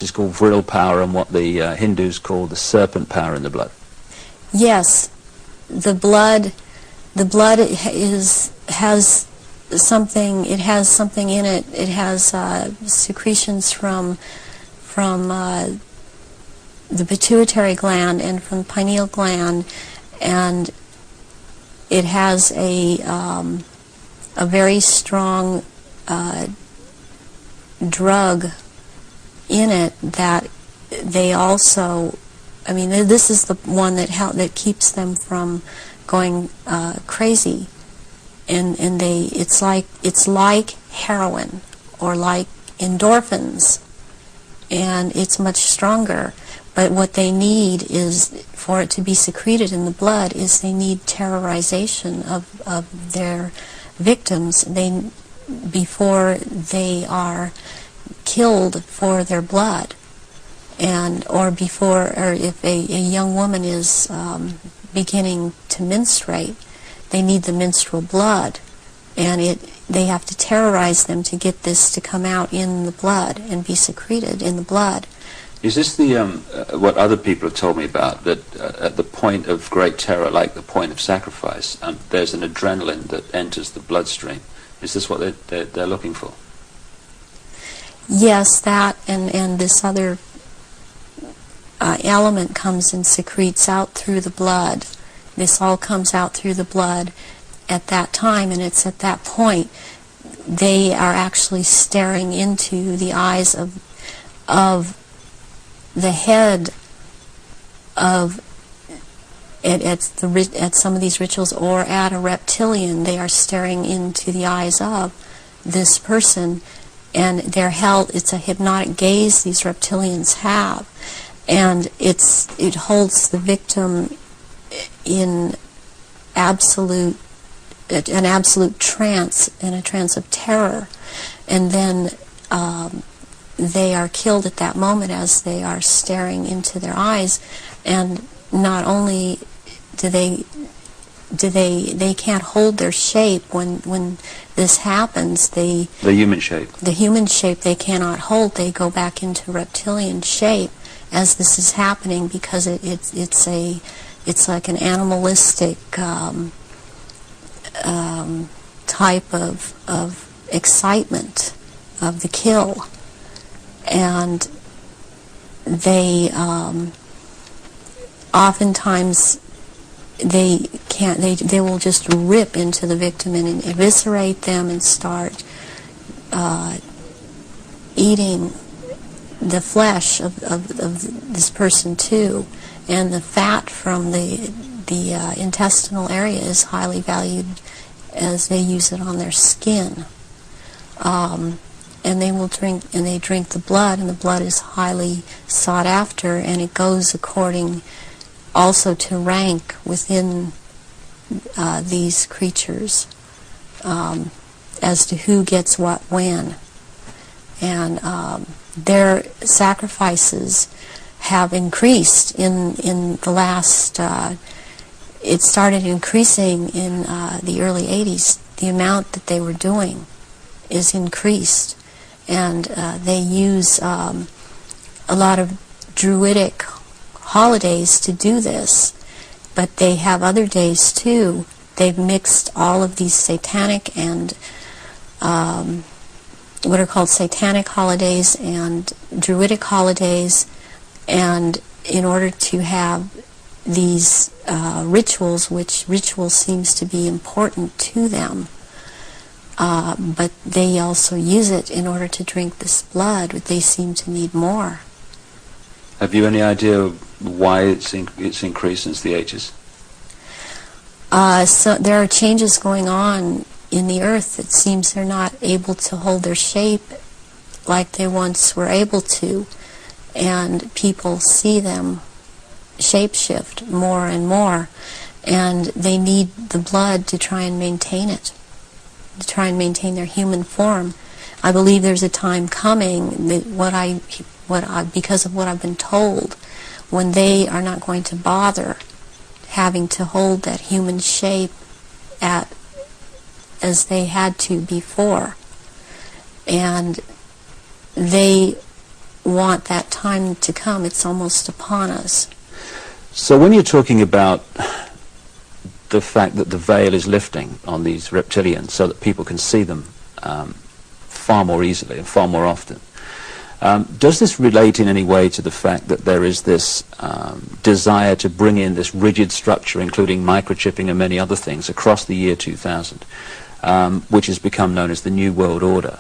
It's called virile power and what the Hindus call the serpent power in the blood. Yes, the blood has something. It has something in it. It has secretions from the pituitary gland and from the pineal gland, and it has a very strong drug in it that they also, I mean, this is the one that keeps them from going crazy, and it's like heroin or like endorphins, and it's much stronger. But what they need is, for it to be secreted in the blood, is they need terrorization of their victims before they are killed for their blood, or if a young woman is beginning to menstruate, they need the menstrual blood, and they have to terrorize them to get this to come out in the blood and be secreted in the blood. Is this the what other people have told me about, that at the point of great terror, like the point of sacrifice, there's an adrenaline that enters the bloodstream? Is this what they're looking for? Yes, that and this other element comes and secretes out through the blood. This all comes out through the blood at that time, and it's at that point they are actually staring into the eyes of the head of at some of these rituals, or at a reptilian. They are staring into the eyes of this person, and they're held. It's a hypnotic gaze these reptilians have, and it holds the victim in an absolute trance, in a trance of terror, and then they are killed at that moment as they are staring into their eyes. And not only do they can't hold their shape when this happens. The human shape they cannot hold. They go back into reptilian shape as this is happening, because it's like an animalistic type of excitement of the kill. And they oftentimes they will just rip into the victim and eviscerate them and start eating the flesh of this person too. And the fat from the intestinal area is highly valued, as they use it on their skin. And they will drink the blood, and the blood is highly sought after, and it goes according also to rank within these creatures, as to who gets what when. And their sacrifices have increased in the last, it started increasing in the early 80s. The amount that they were doing is increased. And they use a lot of druidic holidays to do this, but they have other days too. They've mixed all of these satanic and what are called satanic holidays and druidic holidays, and in order to have these rituals, which ritual seems to be important to them. But they also use it in order to drink this blood. They seem to need more. Have you any idea why it's increased since the 80s? So there are changes going on in the earth. It seems they're not able to hold their shape like they once were able to, and people see them shapeshift more and more, and they need the blood to try and maintain it, to try and maintain their human form. I believe there's a time coming that because of what I've been told, when they are not going to bother having to hold that human shape as they had to before, and they want that time to come. It's almost upon us. So when you're talking about the fact that the veil is lifting on these reptilians so that people can see them far more easily and far more often, does this relate in any way to the fact that there is this desire to bring in this rigid structure, including microchipping and many other things, across the year 2000, which has become known as the New World Order?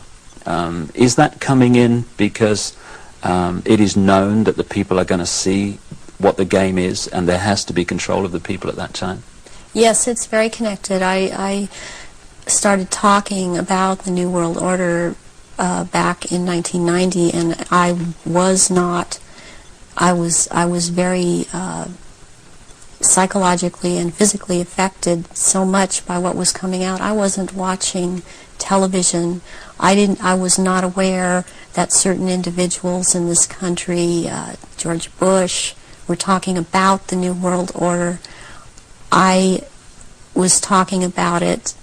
Is that coming in because it is known that the people are going to see what the game is and there has to be control of the people at that time? Yes, it's very connected. I started talking about the New World Order back in 1990, and I was very psychologically and physically affected so much by what was coming out. I wasn't watching television. I was not aware that certain individuals in this country, George Bush, were talking about the New World Order. I was talking about it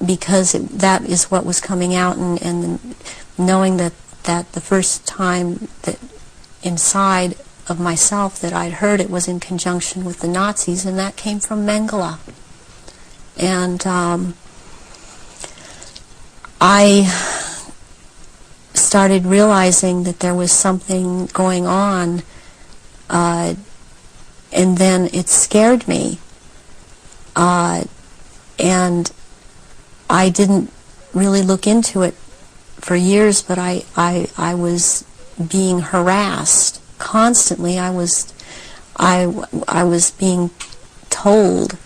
because that is what was coming out, and knowing that the first time that inside of myself that I'd heard it was in conjunction with the Nazis, and that came from Mengele. And I started realizing that there was something going on, and then it scared me, and I didn't really look into it for years, but I was being harassed constantly. I was being told.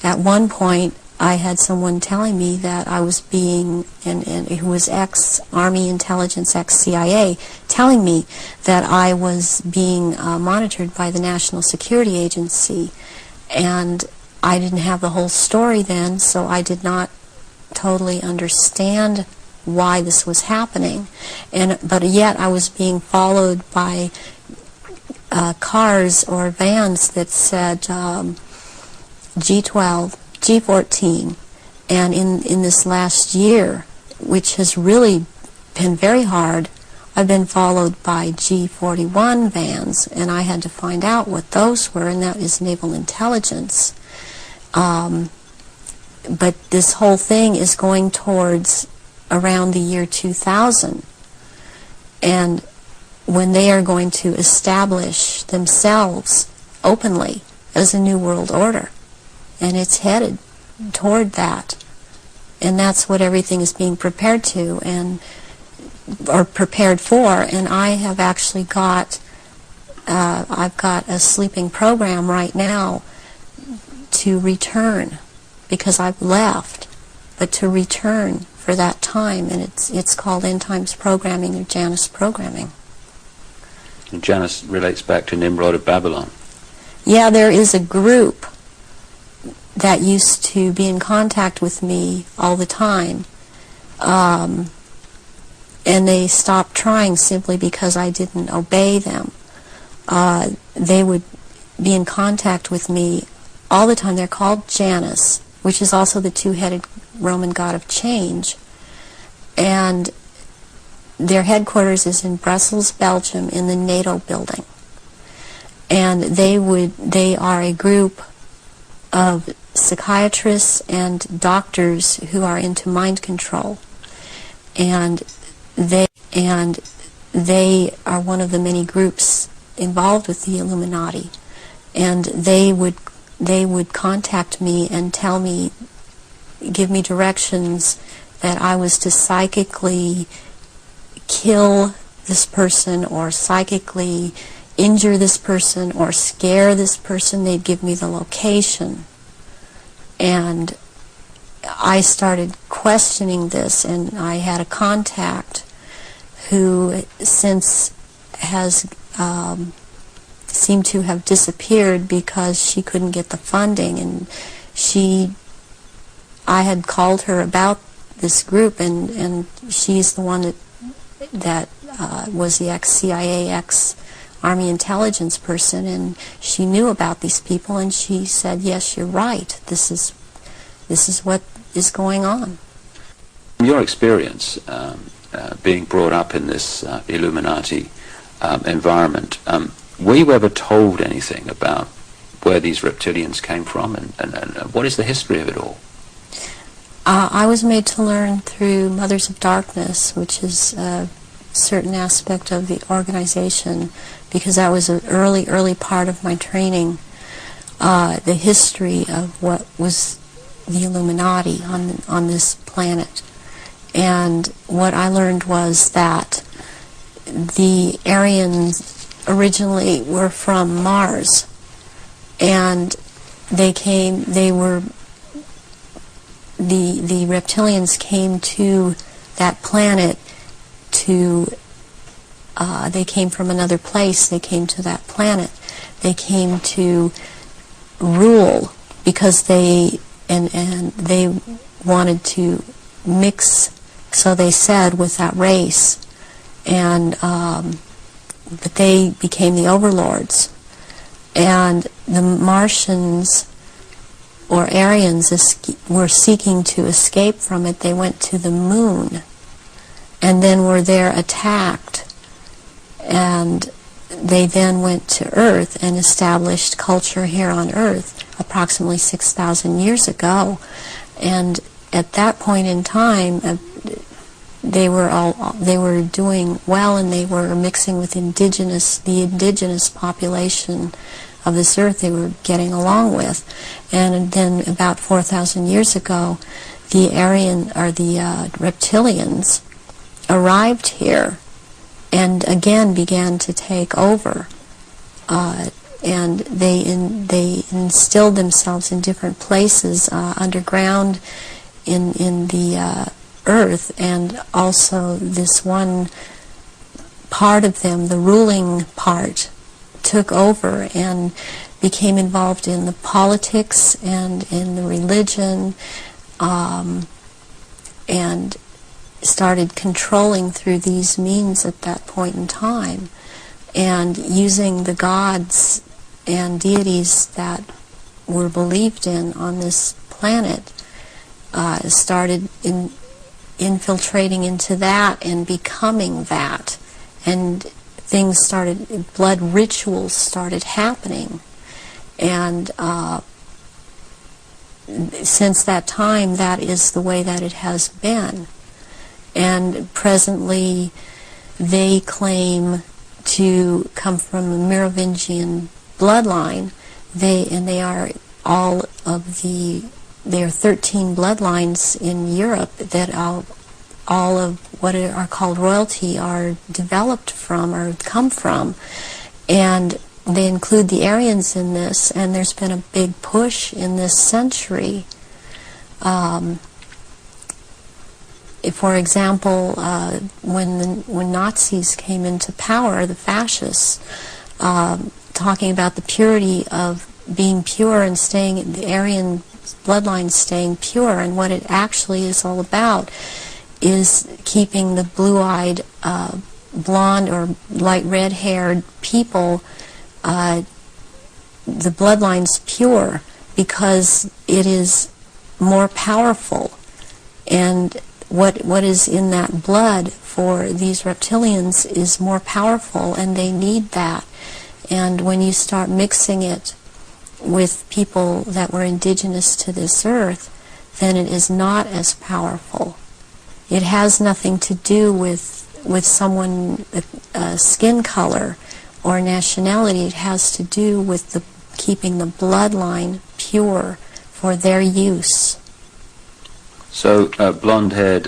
At one point, I had someone telling me that I was being, and who was ex-Army intelligence, ex-CIA, telling me that I was being monitored by the National Security Agency, and I didn't have the whole story then, so I did not totally understand why this was happening, but yet I was being followed by cars or vans that said G12, G14, and in this last year, which has really been very hard, I've been followed by G41 vans, and I had to find out what those were, and that is naval intelligence. But this whole thing is going towards around the year 2000, and when they are going to establish themselves openly as a New World Order, and it's headed toward that, and that's what everything is being prepared to or prepared for. And I have actually got I've got a sleeping program right now to return, because I've left, but to return for that time, and it's called End Times Programming, or Janus Programming. And Janus relates back to Nimrod of Babylon. Yeah, there is a group that used to be in contact with me all the time, and they stopped trying simply because I didn't obey them. They would be in contact with me all the time. They're called Janus, which is also the two-headed Roman god of change, and their headquarters is in Brussels, Belgium, in the NATO building. And they are a group of psychiatrists and doctors who are into mind control, and they are one of the many groups involved with the Illuminati, and they would contact me and tell me, give me directions that I was to psychically kill this person, or psychically injure this person, or scare this person. They'd give me the location. And I started questioning this, and I had a contact who since has seemed to have disappeared because she couldn't get the funding, and I had called her about this group, and she's the one that was the ex-CIA, ex-Army intelligence person, and she knew about these people, and she said, yes, you're right, this is what is going on. From your experience being brought up in this Illuminati environment. Were you ever told anything about where these reptilians came from, and what is the history of it all? I was made to learn through Mothers of Darkness, which is a certain aspect of the organization, because that was an early part of my training, the history of what was the Illuminati on this planet. And what I learned was that the Aryans originally were from Mars, and the reptilians came to that planet they came from another place. They came to that planet. They came to rule because they wanted to mix, so they said, with that race, and but they became the overlords. And the Martians or Aryans were seeking to escape from it. They went to the moon and then were there attacked, and they then went to Earth and established culture here on Earth approximately 6,000 years ago. And at that point in time, they were doing well, and they were mixing with the indigenous population of this earth. They were getting along with. And then about 4,000 years ago, the reptilians arrived here and again began to take over. And they instilled themselves in different places underground in the earth, and also this one part of them, the ruling part, took over and became involved in the politics and in the religion, and started controlling through these means at that point in time, and using the gods and deities that were believed in on this planet, started infiltrating into that and becoming that, and things started, blood rituals started happening, and since that time, that is the way that it has been. And presently, they claim to come from a Merovingian bloodline. They are there are 13 bloodlines in Europe that all of what are called royalty are developed from or come from, and they include the Aryans in this. And there's been a big push in this century. For example, when Nazis came into power, the fascists, talking about the purity of being pure and staying, the Aryan bloodline staying pure, and what it actually is all about is keeping the blue-eyed, blonde or light red-haired people, the bloodline's pure because it is more powerful. And what is in that blood for these reptilians is more powerful, and they need that. And when you start mixing it with people that were indigenous to this earth, then it is not as powerful. It has nothing to do with someone, skin color or nationality. It has to do with keeping the bloodline pure for their use. So blonde-haired